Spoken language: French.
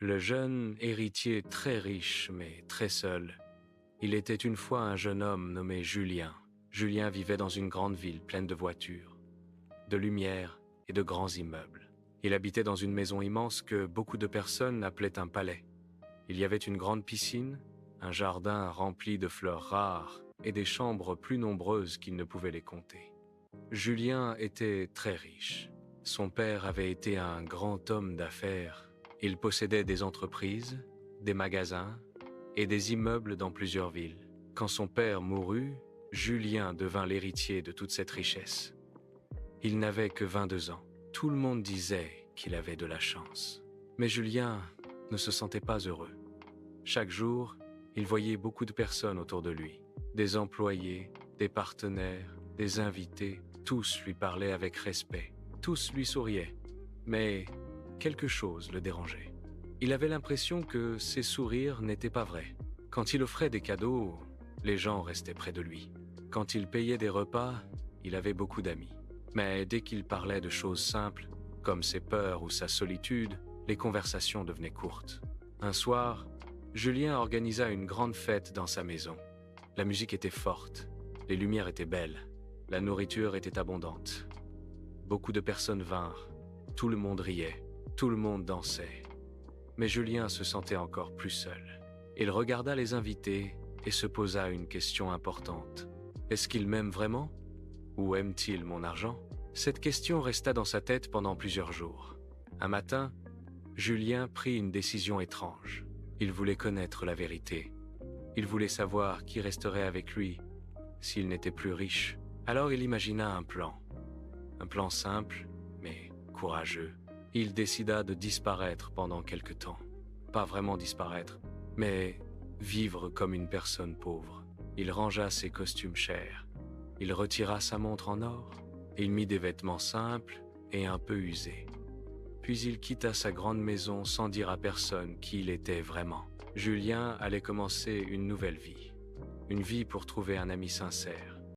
Le jeune héritier très riche mais très seul. Il était une fois un jeune homme nommé Julien. Julien vivait dans une grande ville pleine de voitures, de lumière et de grands immeubles. Il habitait dans une maison immense que beaucoup de personnes appelaient un palais. Il y avait une grande piscine, un jardin rempli de fleurs rares et des chambres plus nombreuses qu'il ne pouvait les compter. Julien était très riche. Son père avait été un grand homme d'affaires. Il possédait des entreprises, des magasins et des immeubles dans plusieurs villes. Quand son père mourut, Julien devint l'héritier de toute cette richesse. Il n'avait que 22 ans. Tout le monde disait qu'il avait de la chance. Mais Julien ne se sentait pas heureux. Chaque jour, il voyait beaucoup de personnes autour de lui. Des employés, des partenaires, des invités, tous lui parlaient avec respect. Tous lui souriaient. Mais quelque chose le dérangeait. Il avait l'impression que ses sourires n'étaient pas vrais. Quand il offrait des cadeaux, les gens restaient près de lui. Quand il payait des repas, il avait beaucoup d'amis. Mais dès qu'il parlait de choses simples, comme ses peurs ou sa solitude, les conversations devenaient courtes. Un soir, Julien organisa une grande fête dans sa maison. La musique était forte, les lumières étaient belles, la nourriture était abondante. Beaucoup de personnes vinrent, tout le monde riait, tout le monde dansait. Mais Julien se sentait encore plus seul. Il regarda les invités et se posa une question importante. Est-ce qu'il m'aime vraiment? Ou aime-t-il mon argent? Cette question resta dans sa tête pendant plusieurs jours. Un matin, Julien prit une décision étrange. Il voulait connaître la vérité. Il voulait savoir qui resterait avec lui s'il n'était plus riche. Alors il imagina un plan. Un plan simple, mais courageux. Il décida de disparaître pendant quelque temps. Pas vraiment disparaître, mais vivre comme une personne pauvre. Il rangea ses costumes chers. Il retira sa montre en or. Il mit des vêtements simples et un peu usés. Puis il quitta sa grande maison sans dire à personne qui il était vraiment. Julien allait commencer une nouvelle vie. Une vie pour trouver un ami sincère.